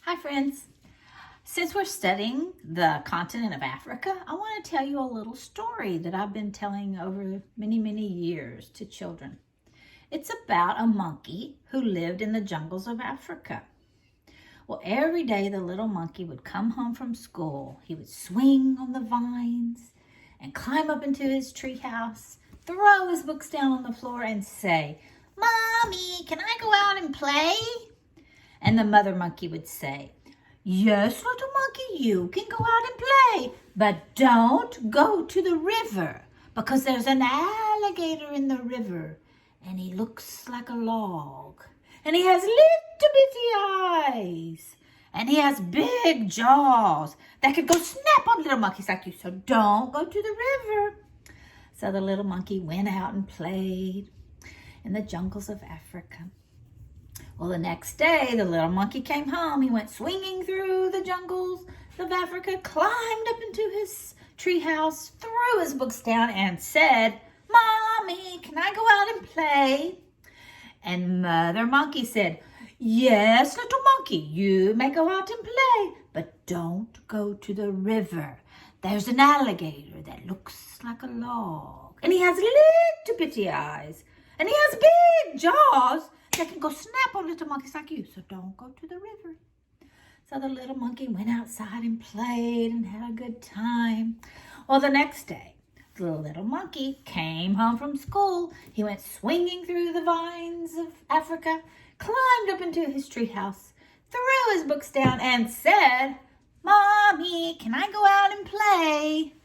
Hi friends. Since we're studying the continent of Africa, I want to tell you a little story that I've been telling over many years to children. It's about a monkey who lived in the jungles of Africa. Well, every day the little monkey would come home from school. He would swing on the vines and climb up into his treehouse, throw his books down on the floor and say, "Mommy, can I go out and play?" And the mother monkey would say, "Yes, little monkey, you can go out and play, but don't go to the river because there's an alligator in the river and he looks like a log and he has little bitty eyes and he has big jaws that could go snap on little monkeys like you, so don't go to the river." So the little monkey went out and played in the jungles of Africa. Well, the next day, the little monkey came home. He went swinging through the jungles of Africa, climbed up into his treehouse, threw his books down, and said, "Mommy, can I go out and play?" And Mother Monkey said, "Yes, little monkey, you may go out and play, but don't go to the river. There's an alligator that looks like a log, and he has little bitty eyes, and he has big jaws that can go snap on little monkeys like you, so don't go to the river." So the little monkey went outside and played and had a good time. Well, the next day, the little monkey came home from school. He went swinging through the vines of Africa, climbed up into his treehouse, threw his books down and said, "Mommy, can I go out and play?"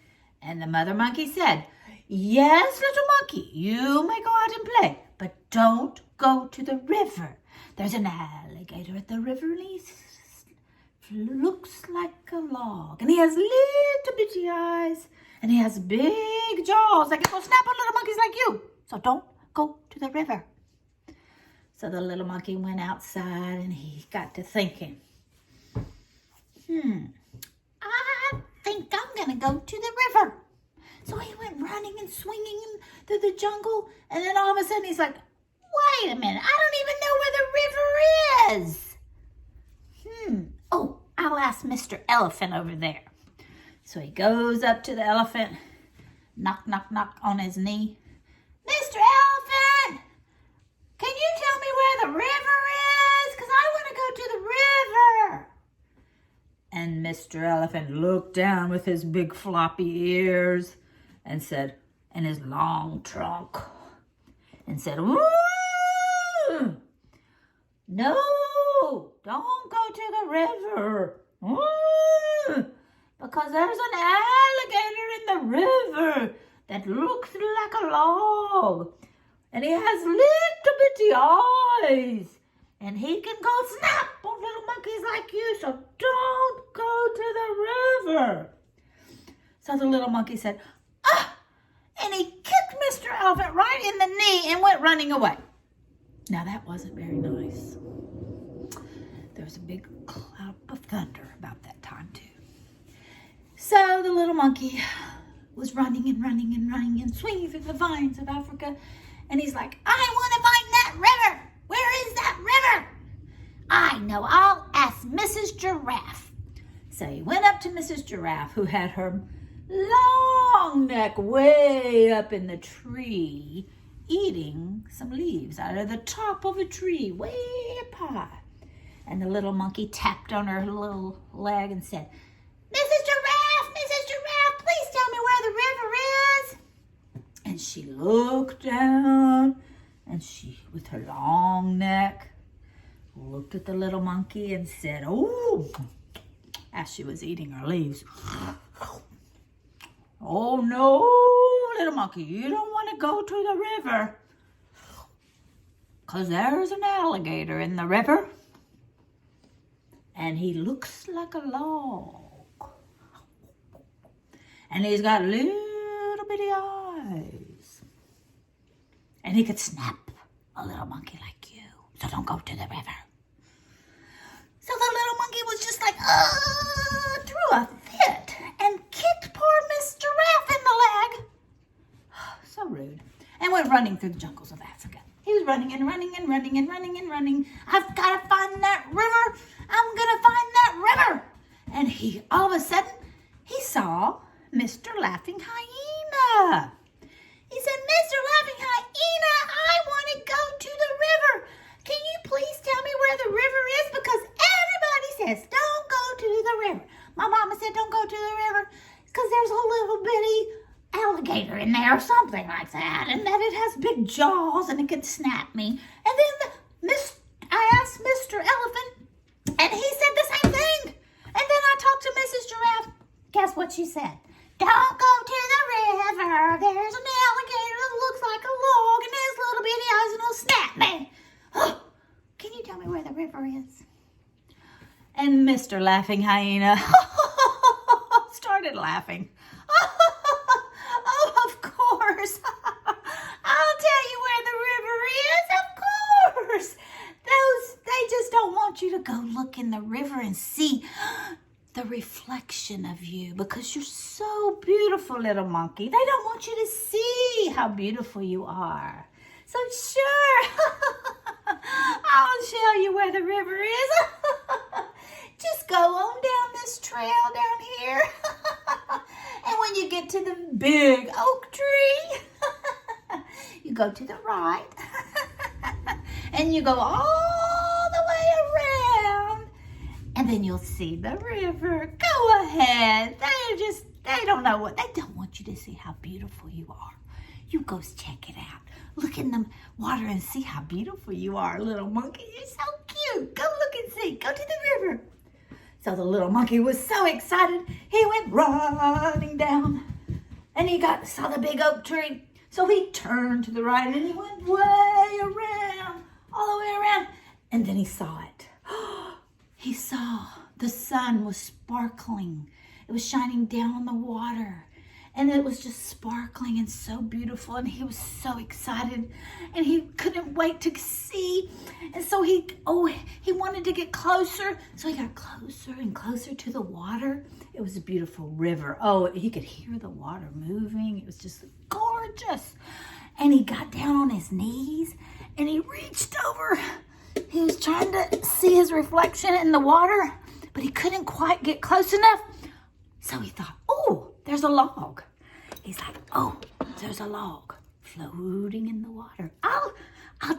And the mother monkey said, "Yes, little monkey, you may go out and play, but don't go to the river. There's an alligator at the river and he looks like a log. And he has little bitty eyes and he has big jaws that can go snap on little monkeys like you. So don't go to the river." So the little monkey went outside and he got to thinking, I think I'm going to go to the river. So he went running and swinging through the jungle. And then all of a sudden he's like, "Wait a minute, I don't even know where the river is. Oh, I'll ask Mr. Elephant over there." So he goes up to the elephant, knock, knock, knock on his knee. "Mr. Elephant, can you tell me where the river is? Because I want to go to the river." And Mr. Elephant looked down with his big floppy ears and said, and his long trunk, and said, "No, don't go to the river. Because there's an alligator in the river that looks like a log. And he has little bitty eyes. And he can go snap on little monkeys like you, so don't go to the river." So the little monkey said, "Ah!" And he kicked Mr. Elephant right in the knee and went running away. Now that wasn't very nice. There was a big cloud of thunder about that time too. So the little monkey was running and swinging through the vines of Africa. And he's like, "I want to find that river. Where is that river? I know, I'll ask Mrs. Giraffe." So he went up to Mrs. Giraffe, who had her long neck way up in the tree, eating some leaves out of the top of a tree way up high. And the little monkey tapped on her little leg and said, Mrs. Giraffe, please tell me where the river is." And she looked down and she, with her long neck, looked at the little monkey and said, "Oh," as she was eating her leaves, "Oh no, little monkey, you don't want to go to the river because there's an alligator in the river and he looks like a log and he's got little bitty eyes and he could snap a little monkey like you, so don't go to the river." So the little monkey was just like, threw a fit and kicked poor Miss Giraffe in the leg. So rude. And went running through the jungles of Africa. He was running and running. "I've got to find that river. I'm going to find that all of a sudden, he saw Mr. Laughing Hyena. He said, Mr. Laughing Hyena, I want to go to the river. Can you please tell me where the river is? Because everybody says, don't go to the river. My mama said, don't go to the river because there's a little bitty alligator in there or something like that. And that it has big jaws and it could snap me. And then I asked Mr. Elephant and he said the same thing. And then I talked to Mrs. Giraffe. Guess what she said? Don't go to the river. There's an alligator that looks like a log and has little bitty eyes and it'll snap me. Can you tell me where the river is? And Mr. Laughing Hyena started laughing. Oh, of course. I'll tell you where the river is, of course. They just don't want you to go look in the river and see the reflection of you because you're so beautiful, little monkey. They don't want you to see how beautiful you are. So sure, I'll show you where the river is. Just go on down this trail down here. And when you get to the big oak tree, you go to the right. And you go all the way around. And then you'll see the river. Go ahead. They don't know what, they don't want you to see how beautiful you are. You go check it out. Look in the water and see how beautiful you are, little monkey. You're so cute. Go look and see. Go to the river. So the little monkey was so excited, he went running down. And he saw the big oak tree. So he turned to the right and he went way around, all the way around. And then he saw it. He saw the sun was sparkling. It was shining down on the water. And it was just sparkling and so beautiful. And he was so excited. And he couldn't wait to see. And so he wanted to get closer. So he got closer and closer to the water. It was a beautiful river. Oh, he could hear the water moving. It was just gorgeous. And he got down on his knees. And he reached over. He was trying to see his reflection in the water. But he couldn't quite get close enough. So he thought, oh, there's a log. He's like, oh, there's a log floating in the water. I'll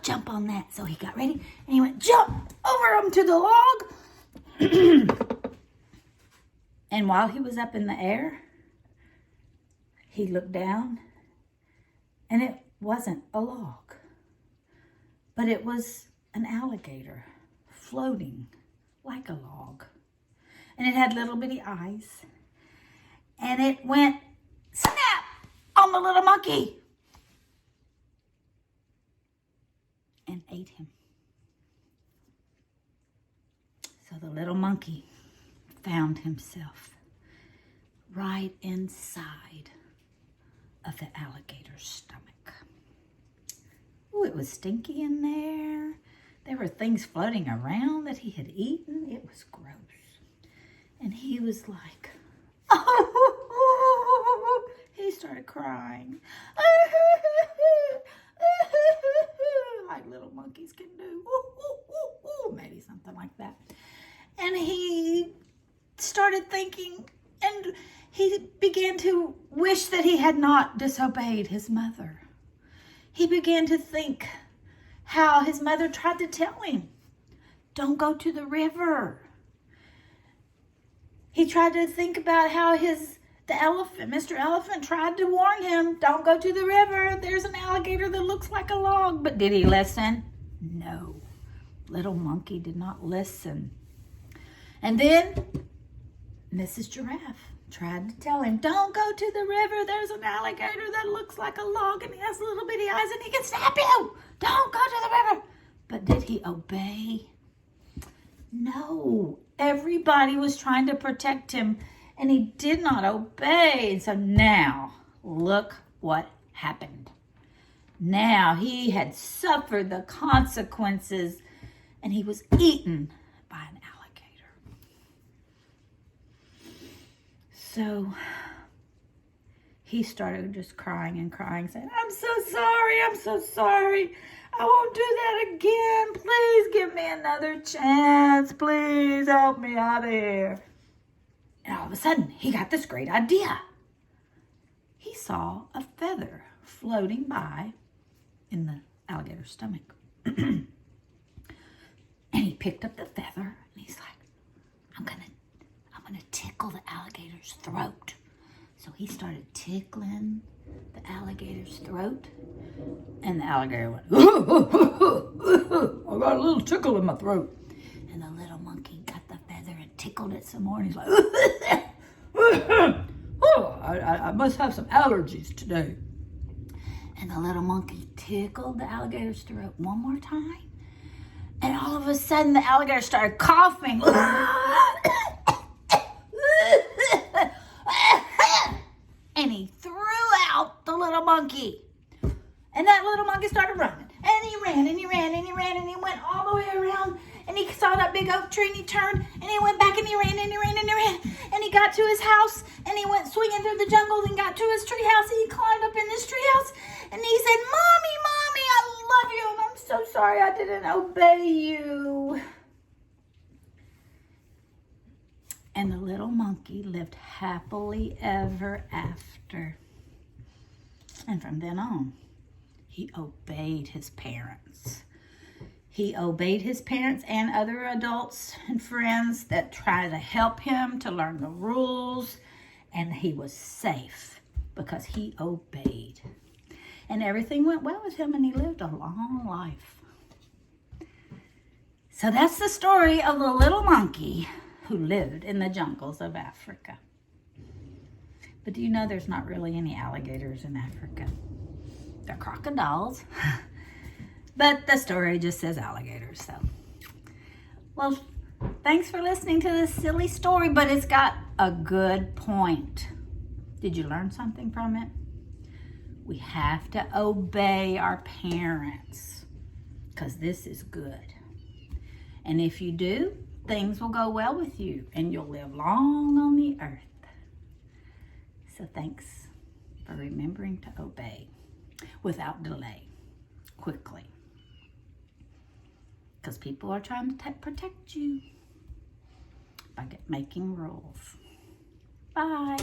jump on that. So he got ready and he went jump over him to the log. And while he was up in the air, he looked down and it wasn't a log, but it was an alligator floating like a log. And it had little bitty eyes. And it went snap on the little monkey and ate him. So the little monkey found himself right inside of the alligator's stomach. Ooh, it was stinky in there. There were things floating around that he had eaten. It was gross. And he was like, oh, he started crying. Like little monkeys can do. Maybe something like that. And he started thinking, and he began to wish that he had not disobeyed his mother. He began to think how his mother tried to tell him, don't go to the river. He tried to think about how Mr. Elephant tried to warn him, don't go to the river. There's an alligator that looks like a log. But did he listen? No. Little monkey did not listen. And then Mrs. Giraffe tried to tell him, don't go to the river. There's an alligator that looks like a log and he has little bitty eyes and he can snap you. Don't go to the river. But did he obey? No. Everybody was trying to protect him and he did not obey. And so now, look what happened. Now he had suffered the consequences and he was eaten by an alligator. So he started just crying and crying, saying, I'm so sorry, I'm so sorry. I won't do that again. Please give me another chance. Please help me out of here. And all of a sudden, he got this great idea. He saw a feather floating by in the alligator's stomach. And he picked up the feather and he's like, I'm gonna tickle the alligator's throat. So he started tickling the alligator's throat, and the alligator went, I got a little tickle in my throat. And the little monkey got the feather and tickled it some more, and he's like, I must have some allergies today. And the little monkey tickled the alligator's throat one more time, and all of a sudden the alligator started coughing. And he threw out the little monkey. And that little monkey started running. And he ran, and he ran, and he ran, and he went all the way around. And he saw that big oak tree, and he turned, and he went back, and he ran, and he ran, and he ran. And he got to his house, and he went swinging through the jungle, and got to his tree house, and he climbed up in this tree house. And he said, Mommy, Mommy, I love you, and I'm so sorry I didn't obey you. And the little monkey lived happily ever after. And from then on, he obeyed his parents. He obeyed his parents and other adults and friends that tried to help him to learn the rules. And he was safe because he obeyed. And everything went well with him, and he lived a long life. So that's the story of the little monkey who lived in the jungles of Africa. But do you know there's not really any alligators in Africa? They're crocodiles. But the story just says alligators. So, well, thanks for listening to this silly story, but it's got a good point. Did you learn something from it? We have to obey our parents because this is good. And if you do, things will go well with you, and you'll live long on the earth. So thanks for remembering to obey without delay, quickly. Because people are trying to protect you by making rules. Bye.